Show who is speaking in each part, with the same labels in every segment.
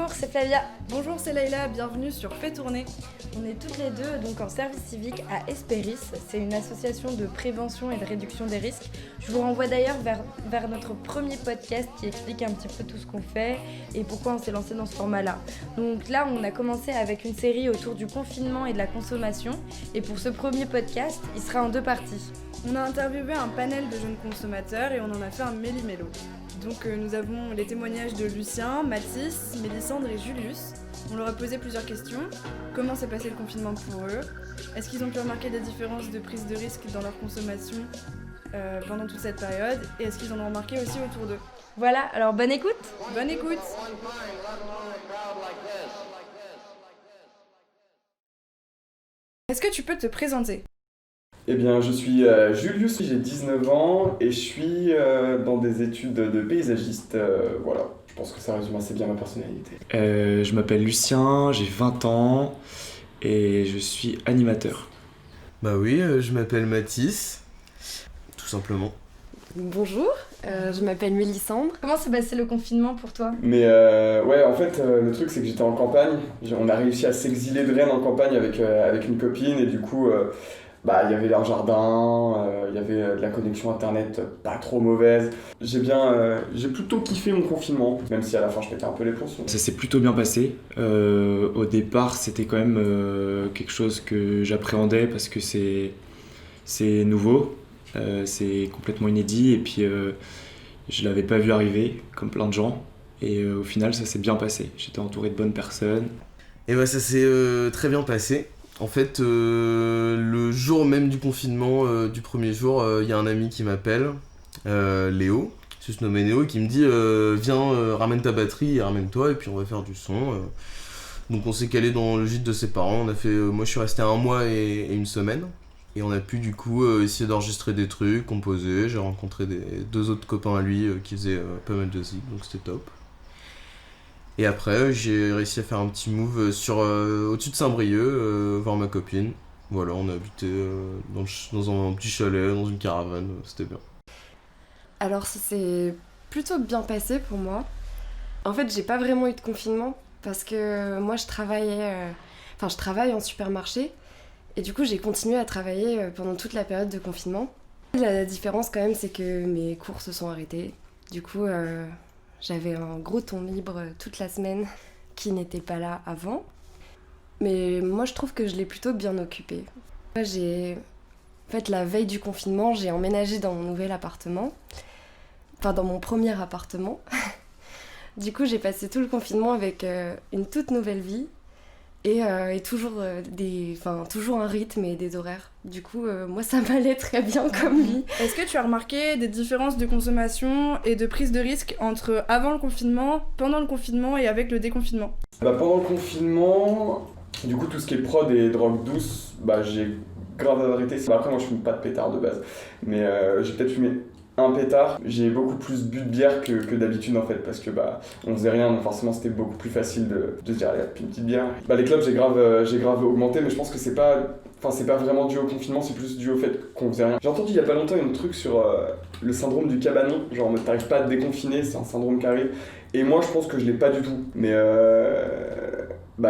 Speaker 1: Bonjour, c'est Flavia.
Speaker 2: Bonjour, c'est Leïla, bienvenue sur Fais Tourner.
Speaker 1: On est toutes les deux donc en service civique à Hesperis. C'est une association de prévention et de réduction des risques. Je vous renvoie d'ailleurs vers notre premier podcast qui explique un petit peu tout ce qu'on fait et pourquoi on s'est lancé dans ce format-là. Donc là, on a commencé avec une série autour du confinement et de la consommation. Et pour ce premier podcast, il sera en 2 parties.
Speaker 2: On a interviewé un panel de jeunes consommateurs et on en a fait un méli-mélo. Donc nous avons les témoignages de Lucien, Mathis, Mélissandre et Julius. On leur a posé plusieurs questions. Comment s'est passé le confinement pour eux ? Est-ce qu'ils ont pu remarquer des différences de prise de risque dans leur consommation pendant toute cette période ? Et est-ce qu'ils en ont remarqué aussi autour d'eux ?
Speaker 1: Voilà, alors bonne écoute.
Speaker 2: Bonne écoute. Est-ce que tu peux te présenter ?
Speaker 3: Eh bien, je suis Julius, j'ai 19 ans et je suis dans des études de paysagiste. Voilà, je pense que ça résume assez bien ma personnalité.
Speaker 4: Je m'appelle Lucien, j'ai 20 ans et je suis animateur.
Speaker 5: Bah oui, je m'appelle Mathis, tout simplement.
Speaker 6: Bonjour, je m'appelle Mélissandre.
Speaker 1: Comment s'est passé le confinement pour toi ?
Speaker 3: Mais ouais, en fait, le truc c'est que j'étais en campagne. On a réussi à s'exiler de Rennes en campagne avec une copine et du coup... il y avait leur jardin, il y avait de la connexion internet pas trop mauvaise. J'ai plutôt kiffé mon confinement, même si à la fin je pétais un peu les plombs.
Speaker 4: Ça s'est plutôt bien passé. Au départ, c'était quand même quelque chose que j'appréhendais parce que c'est nouveau, c'est complètement inédit et puis je l'avais pas vu arriver comme plein de gens. Et au final, ça s'est bien passé. J'étais entouré de bonnes personnes.
Speaker 5: Et bah ça s'est très bien passé. En fait, le jour même du confinement, du premier jour, il y a un ami qui m'appelle, Léo, je suis nommé Léo, qui me dit viens, ramène ta batterie et ramène-toi et puis on va faire du son. Donc on s'est calé dans le gîte de ses parents, moi je suis resté 1 mois et 1 semaine. Et on a pu du coup essayer d'enregistrer des trucs, composer. J'ai rencontré 2 autres copains à lui qui faisaient pas mal de zik, donc c'était top. Et après, j'ai réussi à faire un petit move au-dessus de Saint-Brieuc, voir ma copine. Voilà, on a habité dans un petit chalet, dans une caravane, c'était bien.
Speaker 6: Alors ça s'est plutôt bien passé pour moi. En fait, j'ai pas vraiment eu de confinement parce que moi je travaille en supermarché et du coup j'ai continué à travailler pendant toute la période de confinement. La différence quand même, c'est que mes cours se sont arrêtés. Du coup, j'avais un gros temps libre toute la semaine qui n'était pas là avant. Mais moi, je trouve que je l'ai plutôt bien occupé. En fait, la veille du confinement, j'ai emménagé dans mon nouvel appartement. Enfin, dans mon premier appartement. Du coup, j'ai passé tout le confinement avec une toute nouvelle vie. Et toujours, toujours un rythme et des horaires. Du coup, moi, ça m'allait très bien comme vie.
Speaker 2: Est-ce que tu as remarqué des différences de consommation et de prise de risque entre avant le confinement, pendant le confinement et avec le déconfinement ?
Speaker 3: Pendant le confinement, du coup tout ce qui est prod et drogue douce, j'ai grave arrêté. Après moi je fume pas de pétard de base, mais j'ai peut-être fumé un pétard. J'ai beaucoup plus bu de bière que d'habitude en fait, parce que on faisait rien, donc forcément c'était beaucoup plus facile de se dire allez hop, une petite bière. Les clubs j'ai grave augmenté, mais je pense que c'est pas vraiment dû au confinement, c'est plus dû au fait qu'on faisait rien. J'ai entendu il y a pas longtemps un truc sur le syndrome du cabanon, genre t'arrives pas à te déconfiner, c'est un syndrome qui arrive. Et moi je pense que je l'ai pas du tout, mais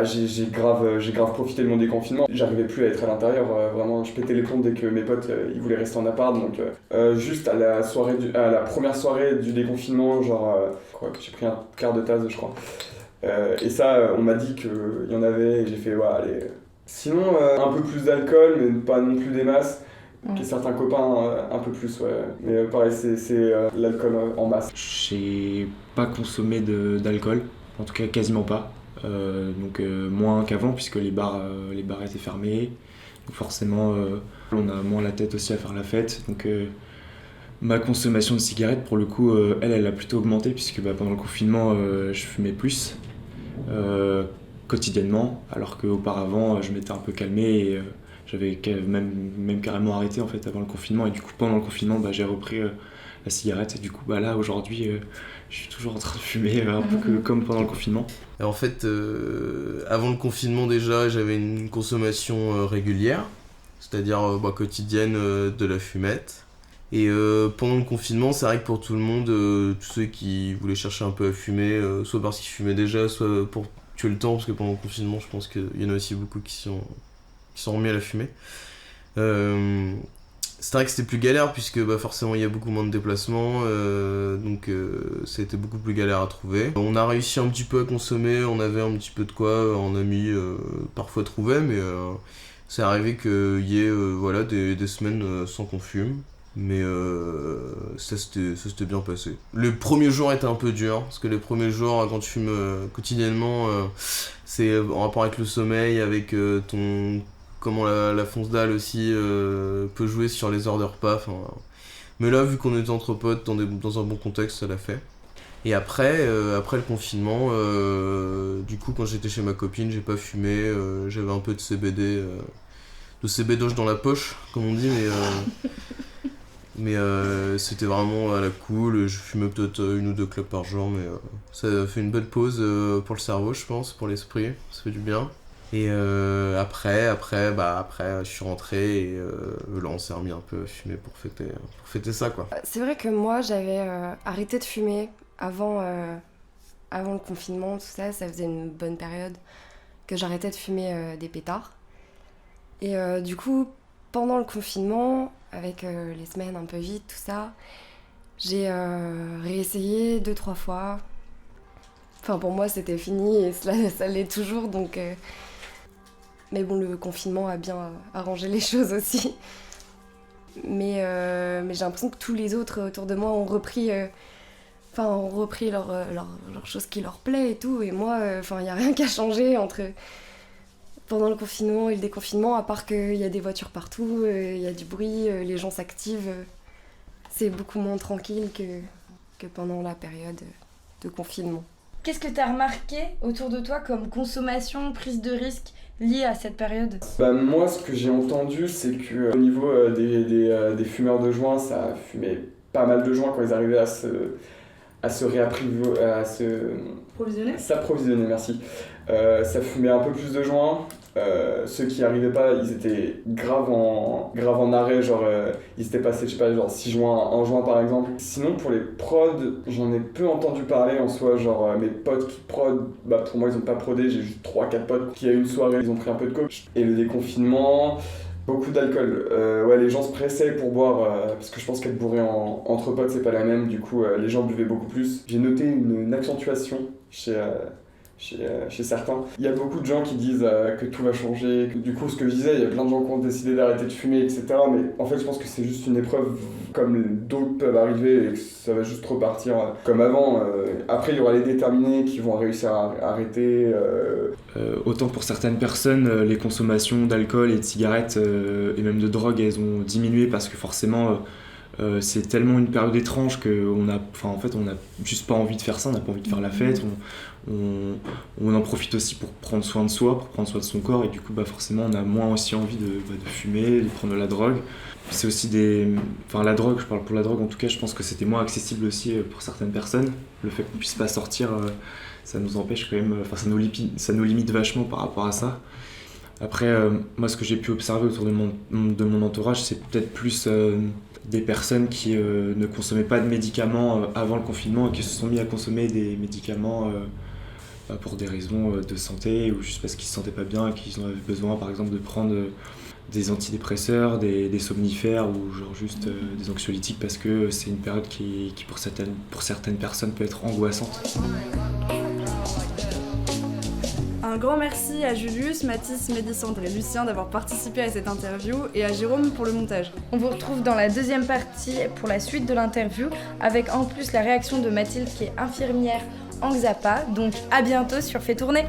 Speaker 3: j'ai grave profité de mon déconfinement. J'arrivais plus à être à l'intérieur, vraiment je pétais les plombs dès que mes potes ils voulaient rester en appart, donc juste à la première soirée du déconfinement, j'ai pris un quart de tasse je crois. Et ça on m'a dit qu'il y en avait et j'ai fait ouais allez. Sinon un peu plus d'alcool mais pas non plus des masses. Certains copains un peu plus ouais. Mais pareil c'est l'alcool en masse.
Speaker 4: J'ai pas consommé d'alcool, en tout cas quasiment pas. Donc moins qu'avant puisque les bars étaient fermés. Donc forcément on a moins la tête aussi à faire la fête. Donc ma consommation de cigarettes pour le coup elle a plutôt augmenté puisque pendant le confinement je fumais plus quotidiennement alors qu'auparavant je m'étais un peu calmé et j'avais même carrément arrêté en fait avant le confinement et du coup pendant le confinement j'ai repris la cigarette et du coup là aujourd'hui je suis toujours en train de fumer un peu comme pendant le confinement.
Speaker 5: Et en fait avant le confinement déjà j'avais une consommation régulière, c'est-à-dire quotidienne de la fumette. Et pendant le confinement, c'est vrai que pour tout le monde, tous ceux qui voulaient chercher un peu à fumer, soit parce qu'ils fumaient déjà, soit pour tuer le temps, parce que pendant le confinement, je pense qu'il y en a aussi beaucoup qui sont remis à la fumée. C'est vrai que c'était plus galère, puisque forcément il y a beaucoup moins de déplacements, donc ça a été beaucoup plus galère à trouver. On a réussi un petit peu à consommer, on avait un petit peu de quoi, en ami parfois trouvé, mais c'est arrivé qu'il y ait des semaines sans qu'on fume. Mais ça s'était bien passé. Le premier jour était un peu dur, parce que les premiers jours, quand tu fumes quotidiennement, c'est en rapport avec le sommeil, avec comment la fonce dalle aussi peut jouer sur les heures de repas. Mais là, vu qu'on était entre potes dans un bon contexte, ça l'a fait. Et après le confinement, du coup, quand j'étais chez ma copine, j'ai pas fumé, j'avais un peu de CBD, de CBDoche dans la poche, comme on dit, mais c'était vraiment à la cool. Je fumais peut-être 1 ou 2 clopes par jour, mais ça a fait une bonne pause pour le cerveau, je pense, pour l'esprit, ça fait du bien. Et après, je suis rentré et là on s'est remis un peu à fumer pour fêter ça, quoi.
Speaker 6: C'est vrai que moi j'avais arrêté de fumer avant le confinement, tout ça faisait une bonne période que j'arrêtais de fumer des pétards. Et du coup, pendant le confinement, avec les semaines un peu vides, tout ça, j'ai réessayé 2-3 fois. Enfin, pour moi, c'était fini et ça l'est toujours, donc... Mais bon, le confinement a bien arrangé les choses aussi. Mais j'ai l'impression que tous les autres autour de moi ont repris leur chose qui leur plaît et tout. Et moi, il n'y a rien qui a changé pendant le confinement et le déconfinement, à part qu'il y a des voitures partout, il y a du bruit, les gens s'activent. C'est beaucoup moins tranquille que pendant la période de confinement.
Speaker 1: Qu'est-ce que tu as remarqué autour de toi comme consommation, prise de risque liée à cette période ?
Speaker 3: Moi, ce que j'ai entendu, c'est que au niveau des fumeurs de joints, ça fumait pas mal de joints quand ils arrivaient à s'approvisionner, merci. Ça fumait un peu plus de joints. Ceux qui arrivaient pas, ils étaient grave en arrêt, genre ils étaient passés, 6 joints, 1 joint par exemple. Sinon pour les prods, j'en ai peu entendu parler en soi, genre mes potes qui prod, pour moi ils ont pas prodé, j'ai juste 3-4 potes qui à une soirée ils ont pris un peu de coke. Et le déconfinement, beaucoup d'alcool. Les gens se pressaient pour boire, parce que je pense qu'être bourré entre potes c'est pas la même, du coup les gens buvaient beaucoup plus. J'ai noté une accentuation chez certains. Il y a beaucoup de gens qui disent que tout va changer. Du coup, ce que je disais, il y a plein de gens qui ont décidé d'arrêter de fumer, etc. Mais en fait, je pense que c'est juste une épreuve comme d'autres peuvent arriver et que ça va juste repartir comme avant. Après, il y aura les déterminés qui vont réussir à arrêter.
Speaker 4: Autant pour certaines personnes, les consommations d'alcool et de cigarettes et même de drogue, elles ont diminué parce que forcément... c'est tellement une période étrange qu'on a juste pas envie de faire ça, on n'a pas envie de faire la fête, on en profite aussi pour prendre soin de soi, pour prendre soin de son corps, et du coup forcément on a moins aussi envie de fumer, de prendre de la drogue. C'est aussi la drogue, je parle pour la drogue en tout cas, je pense que c'était moins accessible aussi pour certaines personnes. Le fait qu'on puisse pas sortir, ça nous empêche quand même, ça nous limite vachement par rapport à ça. Après, moi ce que j'ai pu observer autour de mon entourage, c'est peut-être plus... des personnes qui ne consommaient pas de médicaments avant le confinement et qui se sont mis à consommer des médicaments pour des raisons de santé ou juste parce qu'ils se sentaient pas bien et qu'ils en avaient besoin, par exemple de prendre des antidépresseurs, des somnifères ou genre juste des anxiolytiques parce que c'est une période qui pour certaines personnes peut être angoissante.
Speaker 2: Un grand merci à Julius, Mathis, Mélissandre et Lucien d'avoir participé à cette interview et à Jérôme pour le montage.
Speaker 1: On vous retrouve dans la deuxième partie pour la suite de l'interview avec en plus la réaction de Mathilde qui est infirmière en XAPA. Donc à bientôt sur Fait Tourner.